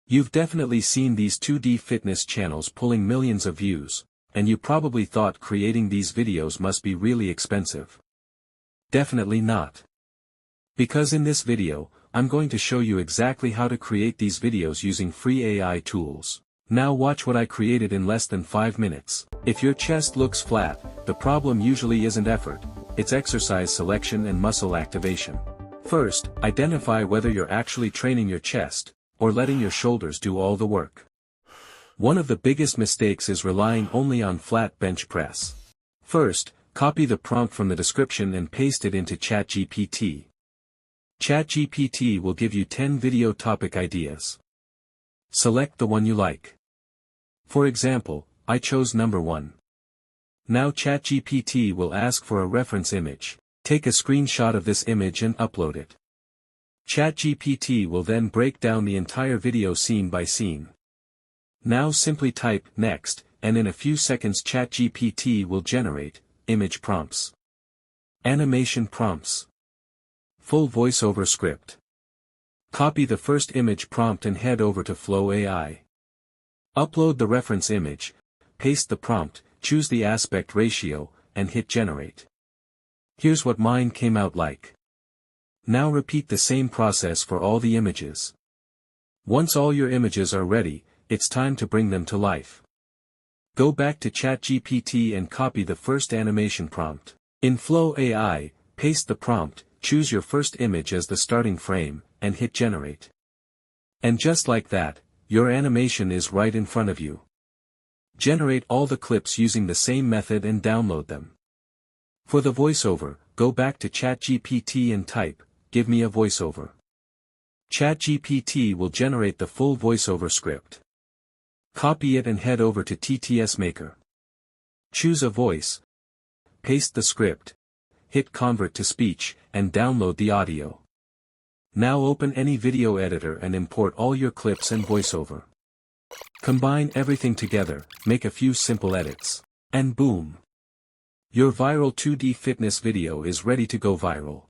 You've definitely seen these 2D fitness channels pulling millions of views, and you probably thought creating these videos must be really expensive. Definitely not. Because in this video, I'm going to show you exactly how to create these videos using free AI tools. Now watch what I created in less than 5 minutes. If your chest looks flat, the problem usually isn't effort, it's exercise selection and muscle activation. First, identify whether you're actually training your chest, or letting your shoulders do all the work. One of the biggest mistakes is relying only on flat bench press. First, copy the prompt from the description and paste it into ChatGPT. ChatGPT will give you 10 video topic ideas. Select the one you like. For example, I chose number 1. Now ChatGPT will ask for a reference image. Take a screenshot of this image and upload it. ChatGPT will then break down the entire video scene by scene. Now simply type next, and in a few seconds ChatGPT will generate image prompts, animation prompts, full voiceover script. Copy the first image prompt and head over to Flow AI. Upload the reference image, paste the prompt, choose the aspect ratio, and hit generate. Here's what mine came out like. Now repeat the same process for all the images. Once all your images are ready, it's time to bring them to life. Go back to ChatGPT and copy the first animation prompt. In Flow AI, paste the prompt, choose your first image as the starting frame, and hit generate. And just like that, your animation is right in front of you. Generate all the clips using the same method and download them. For the voiceover, go back to ChatGPT and type, "Give me a voiceover." ChatGPT will generate the full voiceover script. Copy it and head over to TTSMaker. Choose a voice. Paste the script. Hit convert to speech, and download the audio. Now open any video editor and import all your clips and voiceover. Combine everything together, make a few simple edits. And boom! Your viral 2D fitness video is ready to go viral.